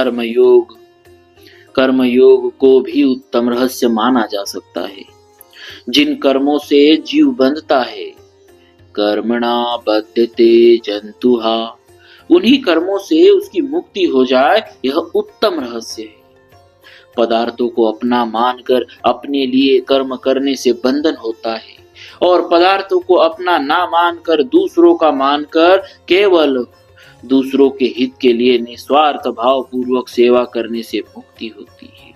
कर्मयोग कर्मयोग को भी उत्तम रहस्य माना जा सकता है। जिन कर्मों से जीव बंधता है, कर्मणा बध्यते जंतुहा, उन्हीं कर्मों से उसकी मुक्ति हो जाए, यह उत्तम रहस्य है। पदार्थों को अपना मानकर अपने लिए कर्म करने से बंधन होता है, और पदार्थों को अपना ना मानकर दूसरों का मानकर केवल दूसरों के हित के लिए निस्वार्थ भाव पूर्वक सेवा करने से मुक्ति होती है।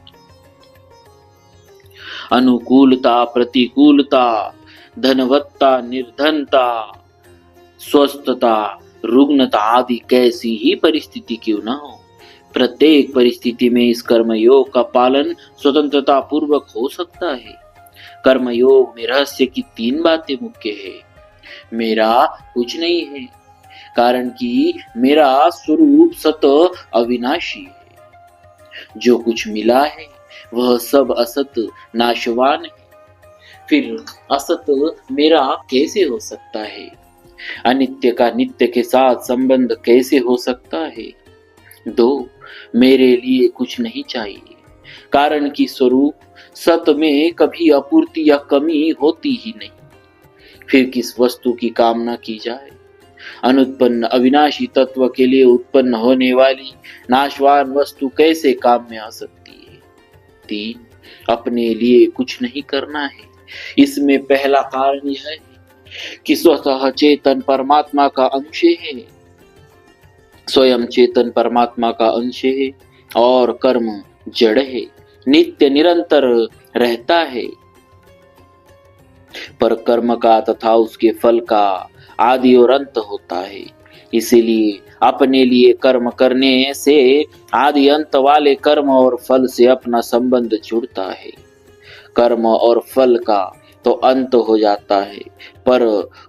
अनुकूलता, प्रतिकूलता, धनवत्ता, निर्धनता, स्वस्थता, रुग्णता आदि कैसी ही परिस्थिति क्यों न हो, प्रत्येक परिस्थिति में इस कर्मयोग का पालन स्वतंत्रता पूर्वक हो सकता है। कर्मयोग में रहस्य की 3 बातें मुख्य है। मेरा कुछ नहीं है, कारण कि मेरा स्वरूप सत अविनाशी है। जो कुछ मिला है वह सब असत नाशवान है, फिर असत मेरा कैसे हो सकता है? अनित्य का नित्य के साथ संबंध कैसे हो सकता है? 2, मेरे लिए कुछ नहीं चाहिए, कारण कि स्वरूप सत में कभी अपूर्ति या कमी होती ही नहीं, फिर किस वस्तु की कामना की जाए? अनुत्पन्न अविनाशी तत्व के लिए उत्पन्न होने वाली नाशवान वस्तु कैसे काम में आ सकती है? 3, अपने लिए कुछ नहीं करना है। इसमें पहला कारण यह है कि स्वतः चेतन परमात्मा का अंश है, स्वयं चेतन परमात्मा का अंश है, और कर्म जड़ है, नित्य निरंतर रहता है। पर कर्म का तथा उसके फल का आदि और अंत होता है। इसीलिए अपने लिए कर्म करने से आदि अंत वाले कर्म और फल से अपना संबंध जुड़ता है। कर्म और फल का तो अंत हो जाता है, पर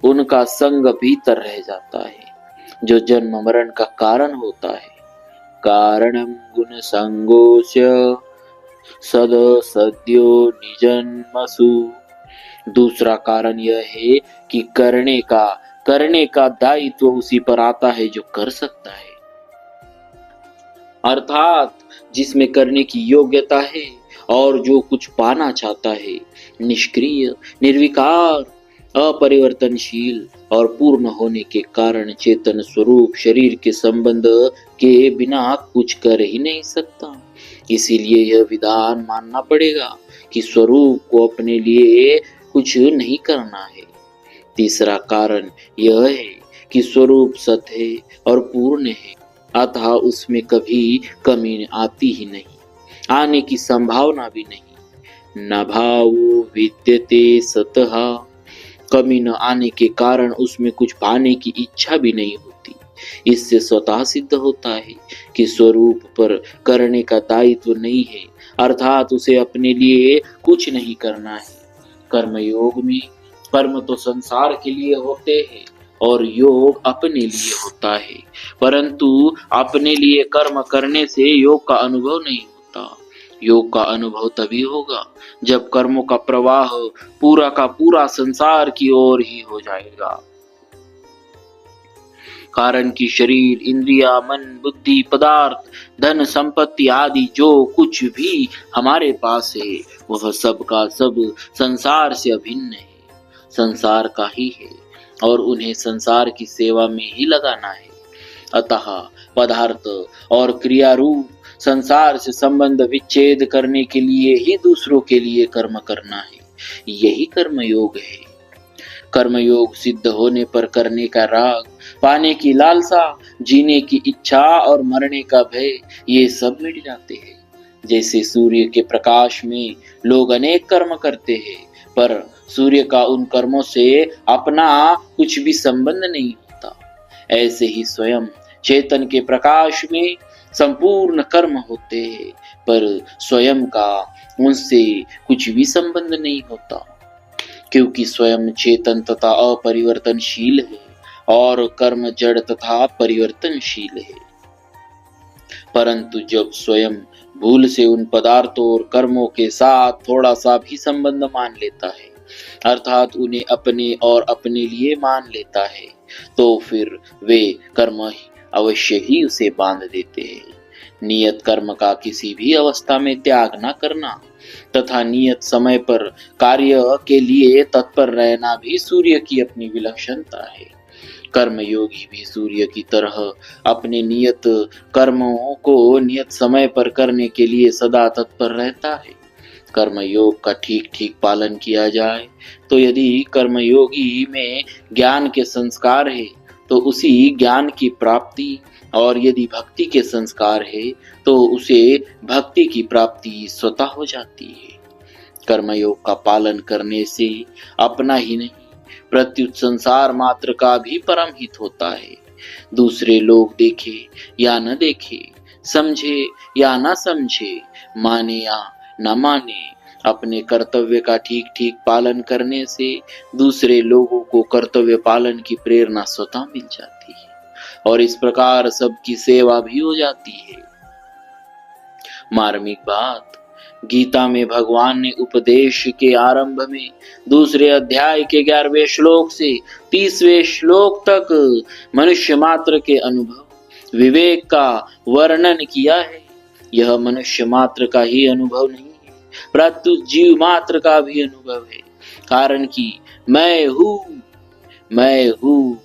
उनका संग भीतर रह जाता है, जो जन्म मरण का कारण होता है। कारणं गुण संगोस्य सद सद्यो निजन्मसु। दूसरा कारण यह है कि करने का दायित्व उसी पर आता है जो कर सकता है, अर्थात जिसमें करने की योग्यता है और जो कुछ पाना चाहता है। निष्क्रिय, निर्विकार, अपरिवर्तनशील और पूर्ण होने के कारण चेतन स्वरूप शरीर के संबंध के बिना कुछ कर ही नहीं सकता। इसीलिए यह विधान मानना पड़ेगा कि स्वरूप को अपने लिए कुछ नहीं करना है। तीसरा कारण यह है कि स्वरूप सत है और पूर्ण है, अतः उसमें कभी कमी आती ही नहीं, आने की संभावना भी नहीं। न भावो विद्यते सतः, कमी न आने के कारण उसमें कुछ पाने की इच्छा भी नहीं होती। इससे स्वतः सिद्ध होता है कि स्वरूप पर करने का दायित्व नहीं है, अर्थात उसे अपने लिए कुछ नहीं करना है। कर्मयोग में कर्म तो संसार के लिए होते हैं और योग अपने लिए होता है, परंतु अपने लिए कर्म करने से योग का अनुभव नहीं होता। योग का अनुभव तभी होगा जब कर्मों का प्रवाह पूरा का पूरा संसार की ओर ही हो जाएगा। कारण कि शरीर, इंद्रिया, मन, बुद्धि, पदार्थ, धन, संपत्ति आदि जो कुछ भी हमारे पास है वह सब का सब संसार से अभिन्न है, संसार का ही है और उन्हें संसार की सेवा में ही लगाना है। अतः पदार्थ और क्रिया रूप संसार से संबंध विच्छेद करने के लिए ही दूसरों के लिए कर्म करना है, यही कर्मयोग है। कर्मयोग सिद्ध होने पर करने का राग, पाने की लालसा, जीने की इच्छा और मरने का भय, ये सब मिट जाते हैं। जैसे सूर्य के प्रकाश में लोग अनेक कर्म करते हैं, पर सूर्य का उन कर्मों से अपना कुछ भी संबंध नहीं होता, ऐसे ही स्वयं चेतन के प्रकाश में संपूर्ण कर्म होते हैं, पर स्वयं का उनसे कुछ भी संबंध नहीं होता, क्योंकि स्वयं चेतन तथा अपरिवर्तनशील है और कर्म जड़ तथा परिवर्तनशील है। परंतु जब स्वयं भूल से उन पदार्थों और कर्मों के साथ थोड़ा सा भी संबंध मान लेता है, अर्थात उन्हें अपने और अपने लिए मान लेता है, तो फिर वे कर्म अवश्य ही उसे बांध देते हैं। नियत कर्म का किसी भी अवस्था में त्याग न करना तथा नियत समय पर कार्य के लिए तत्पर रहना भी सूर्य की अपनी विलक्षणता है। कर्मयोगी भी सूर्य की तरह अपने नियत कर्मों को नियत समय पर करने के लिए सदा तत्पर रहता है। कर्मयोग का ठीक ठीक पालन किया जाए तो यदि कर्मयोगी में ज्ञान के संस्कार है तो उसी ज्ञान की प्राप्ति, और यदि भक्ति के संस्कार है तो उसे भक्ति की प्राप्ति स्वतः हो जाती है। कर्मयोग का पालन करने से अपना ही नहीं प्रत्युत संसार मात्र का भी परम हित होता है। दूसरे लोग देखे या न देखे, समझे या न समझे, माने या न माने, अपने कर्तव्य का ठीक ठीक पालन करने से दूसरे लोगों को कर्तव्य पालन की प्रेरणा स्वतः मिल जाती है और इस प्रकार सबकी सेवा भी हो जाती है। मार्मिक बात, गीता में भगवान ने उपदेश के आरंभ में दूसरे अध्याय के 11वें श्लोक से 30वें श्लोक तक मनुष्य मात्र के अनुभव विवेक का वर्णन किया है। यह मनुष्य मात्र का ही अनुभव नहीं है, प्रत्युत जीव मात्र का भी अनुभव है। कारण कि मैं हूँ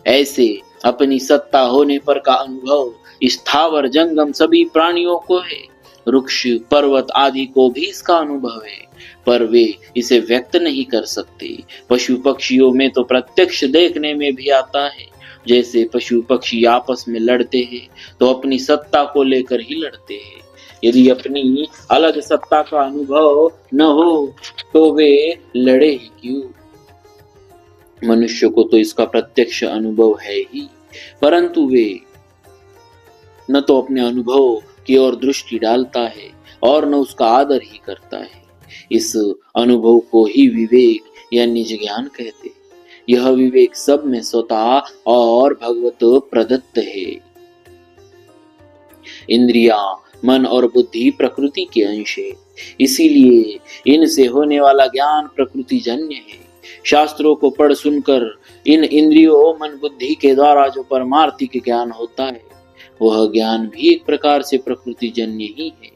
ऐसे अपनी सत्ता होने पर का अनुभव स्थावर जंगम सभी प्राणियों को है। वृक्ष पर्वत आदि को भी इसका अनुभव है, पर वे इसे व्यक्त नहीं कर सकते। पशु पक्षियों में तो प्रत्यक्ष देखने में भी आता है। जैसे पशु पक्षी आपस में लड़ते हैं तो अपनी सत्ता को लेकर ही लड़ते हैं। यदि अपनी अलग सत्ता का अनुभव न हो तो वे लड़े ही क्यों? मनुष्य को तो इसका प्रत्यक्ष अनुभव है ही, परंतु वे न तो अपने अनुभव की ओर दृष्टि डालता है और न उसका आदर ही करता है। इस अनुभव को ही विवेक या निज ज्ञान कहते हैं। यह विवेक सब में स्वतः और भगवत प्रदत्त है। इंद्रियां, मन और बुद्धि प्रकृति के अंश है, इसीलिए इनसे होने वाला ज्ञान प्रकृति जन्य है। शास्त्रों को पढ़ सुनकर इन इंद्रियों, मन, बुद्धि के द्वारा जो परमार्थिक ज्ञान होता है वह ज्ञान भी एक प्रकार से प्रकृति जन्य ही है।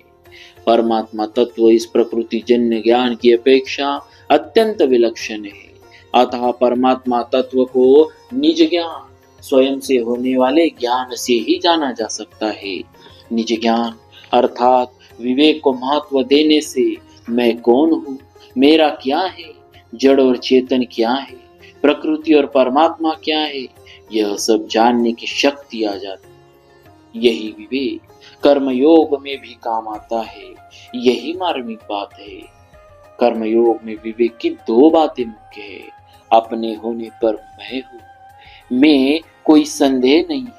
परमात्मा तत्व इस प्रकृति जन्य ज्ञान की अपेक्षा अत्यंत विलक्षण है। अतः परमात्मा तत्व को निज ज्ञान, स्वयं से होने वाले ज्ञान से ही जाना जा सकता है। निज ज्ञान अर्थात विवेक को महत्व देने से मैं कौन हूँ, मेरा क्या है, जड़ और चेतन क्या है, प्रकृति और परमात्मा क्या है, यह सब जानने की शक्ति आ जाती है। यही विवेक कर्मयोग में भी काम आता है। यही मार्मिक बात है। कर्मयोग में विवेक की 2 बातें मुख्य है। अपने होने पर मैं हूँ, मैं कोई संदेह नहीं है,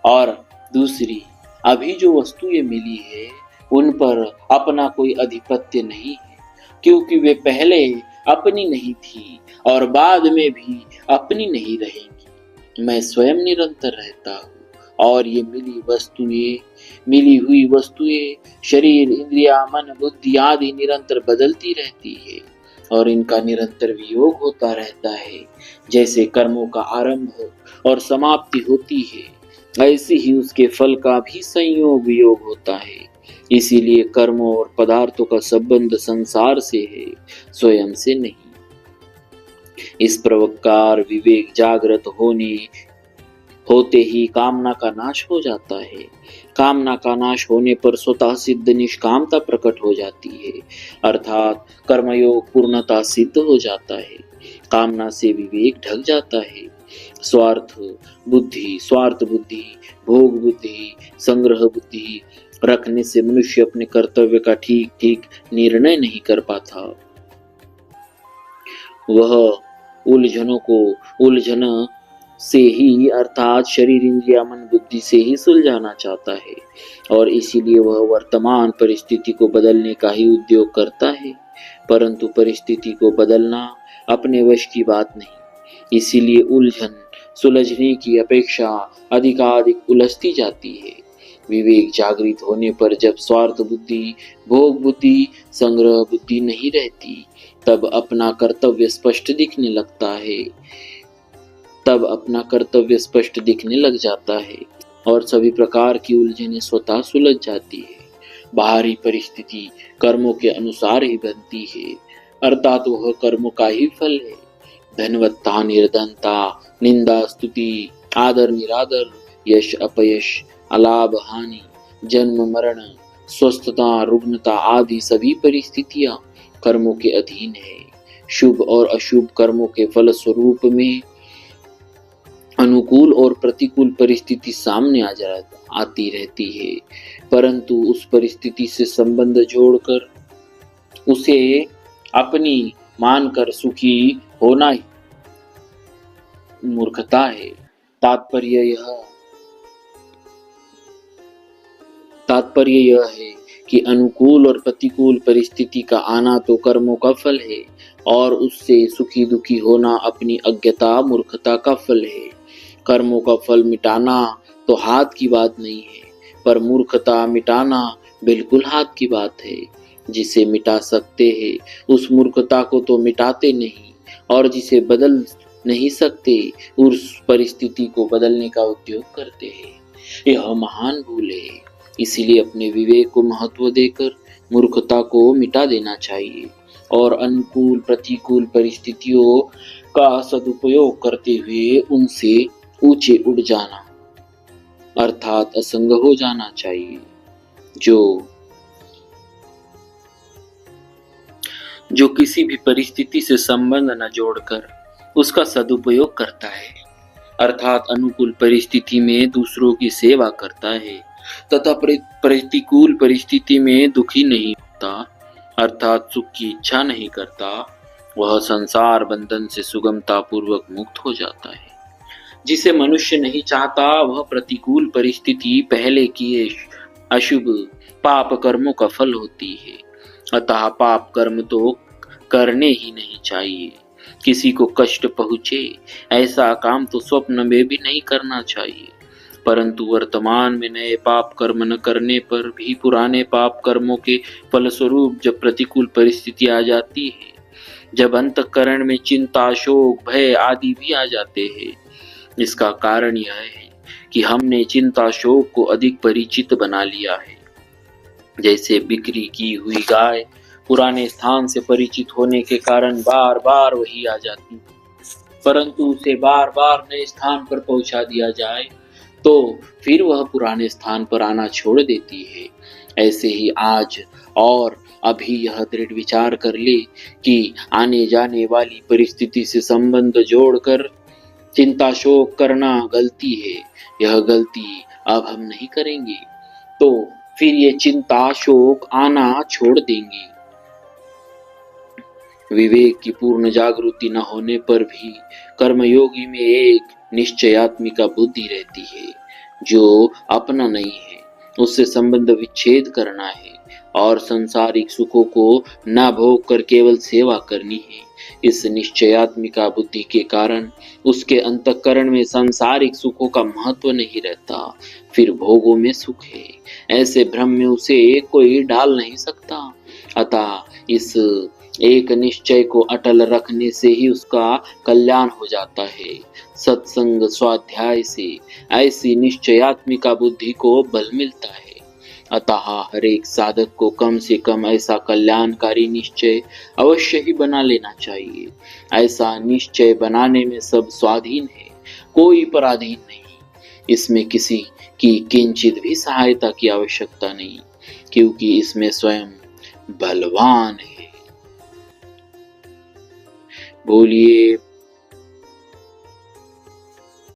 और दूसरी, अभी जो वस्तु ये मिली है उन पर अपना कोई अधिपत्य नहीं है, क्योंकि वे पहले अपनी नहीं थी और बाद में भी अपनी नहीं रहेंगी। मैं स्वयं निरंतर रहता हूँ और ये मिली हुई वस्तुएं शरीर, इंद्रिया, मन, बुद्धि आदि निरंतर बदलती रहती है और इनका निरंतर वियोग होता रहता है। जैसे कर्मों का आरंभ और समाप्ति होती है, ऐसे ही उसके फल का भी संयोग वियोग होता है। इसीलिए कर्मों और पदार्थों का संबंध संसार से है, स्वयं से नहीं। इस प्रकार विवेक जागृत होते ही कामना का नाश हो जाता है। कामना का नाश होने पर स्वतः सिद्ध निष्कामता प्रकट हो जाती है, अर्थात कर्मयोग पूर्णता सिद्ध हो जाता है। कामना से विवेक ढक जाता है। स्वार्थ बुद्धि, भोग बुद्धि, संग्रह बुद्धि रखने से मनुष्य अपने कर्तव्य का ठीक ठीक निर्णय नहीं कर पाता। वह उलझन से ही अर्थात शरीर, इंद्रिया, मन, बुद्धि से ही सुलझाना चाहता है और इसीलिए वह वर्तमान परिस्थिति को बदलने का ही उद्योग करता है, परंतु परिस्थिति को बदलना अपने वश की बात नहीं। इसीलिए सुलझने की अपेक्षा अधिकाधिक उलझती जाती है। विवेक जागृत होने पर जब स्वार्थ बुद्धि, भोग बुद्धि, संग्रह बुद्धि नहीं रहती, तब अपना कर्तव्य स्पष्ट दिखने लग जाता है। और सभी प्रकार की उलझनें स्वतः सुलझ जाती है। बाहरी परिस्थिति कर्मों के अनुसार ही बनती है, अर्थात वह कर्मों का ही फल है। धनवत्ता निर्धनता, निंदा स्तुति, आदर निरादर, यश अपयश, अलाभ हानि, जन्म मरण, स्वस्थता रुग्णता आदि सभी परिस्थितियां कर्मों के अधीन है। शुभ और अशुभ कर्मों के फल स्वरूप में अनुकूल और प्रतिकूल परिस्थिति सामने आती रहती है, परंतु उस परिस्थिति से संबंध जोड़कर उसे अपनी मानकर सुखी होना ही मूर्खता है। तात्पर्य यह है कि अनुकूल और प्रतिकूल परिस्थिति का आना तो कर्मों का फल है और उससे सुखी दुखी होना अपनी अज्ञता मूर्खता का फल है। कर्मों का फल मिटाना तो हाथ की बात नहीं है, पर मूर्खता मिटाना बिल्कुल हाथ की बात है। जिसे मिटा सकते हैं उस मूर्खता को तो मिटाते नहीं, और जिसे बदल नहीं सकते उस परिस्थिति को बदलने का उद्योग करते हैं। यह महान भूल है। इसीलिए अपने विवेक को महत्व देकर मूर्खता को मिटा देना चाहिए और अनुकूल प्रतिकूल परिस्थितियों का सदुपयोग करते हुए उनसे ऊंचे उड़ जाना अर्थात असंग हो जाना चाहिए। जो किसी भी परिस्थिति से संबंध न जोड़कर उसका सदुपयोग करता है, अर्थात अनुकूल परिस्थिति में दूसरों की सेवा करता है तथा प्रतिकूल परिस्थिति में दुखी नहीं होता, अर्थात सुख की इच्छा नहीं करता, वह संसार बंधन से सुगमता पूर्वक मुक्त हो जाता है। जिसे मनुष्य नहीं चाहता वह प्रतिकूल परिस्थिति पहले किए अशुभ पाप कर्मों का फल होती है। अतः पाप कर्म तो करने ही नहीं चाहिए। किसी को कष्ट पहुँचे ऐसा काम तो स्वप्न में भी नहीं करना चाहिए। परंतु वर्तमान में नए पाप कर्म न करने पर भी पुराने पाप कर्मों के फलस्वरूप जब प्रतिकूल परिस्थिति आ जाती है, जब अंतःकरण में चिंता शोक भय आदि भी आ जाते हैं, इसका कारण यह है कि हमने चिंता शोक को अधिक परिचित बना लिया है। जैसे बिक्री की हुई गाय पुराने स्थान से परिचित होने के कारण बार बार वही आ जाती है, परंतु उसे बार बार नए स्थान पर पहुंचा दिया जाए तो फिर वह पुराने स्थान पर आना छोड़ देती है। ऐसे ही आज और अभी यह दृढ़ विचार कर ले कि आने जाने वाली परिस्थिति से संबंध जोड़कर चिंता शोक करना गलती है। यह गलती अब हम नहीं करेंगे तो फिर ये चिंता शोक आना छोड़ देंगे। विवेक की पूर्ण जागृति न होने पर भी कर्मयोगी में एक निश्चयात्मिका बुद्धि रहती है जो अपना नहीं है, उससे संबंध विच्छेद करना है और सांसारिक सुखों को न भोग कर केवल सेवा करनी है। इस निश्चयात्मिका बुद्धि के कारण उसके अंतःकरण में सांसारिक सुखों का महत्व नहीं रहता, फिर भोगों में सुख है ऐसे भ्रम में उसे कोई डाल नहीं सकता। अतः इस एक निश्चय को अटल रखने से ही उसका कल्याण हो जाता है। सत्संग स्वाध्याय से ऐसी निश्चयात्मिका बुद्धि को बल मिलता है। अतः हर एक साधक को कम से कम ऐसा कल्याणकारी निश्चय अवश्य ही बना लेना चाहिए। ऐसा निश्चय बनाने में सब स्वाधीन है, कोई पराधीन नहीं। इसमें किसी की किंचित भी सहायता की आवश्यकता नहीं, क्योंकि इसमें स्वयं बलवान है। बोलिए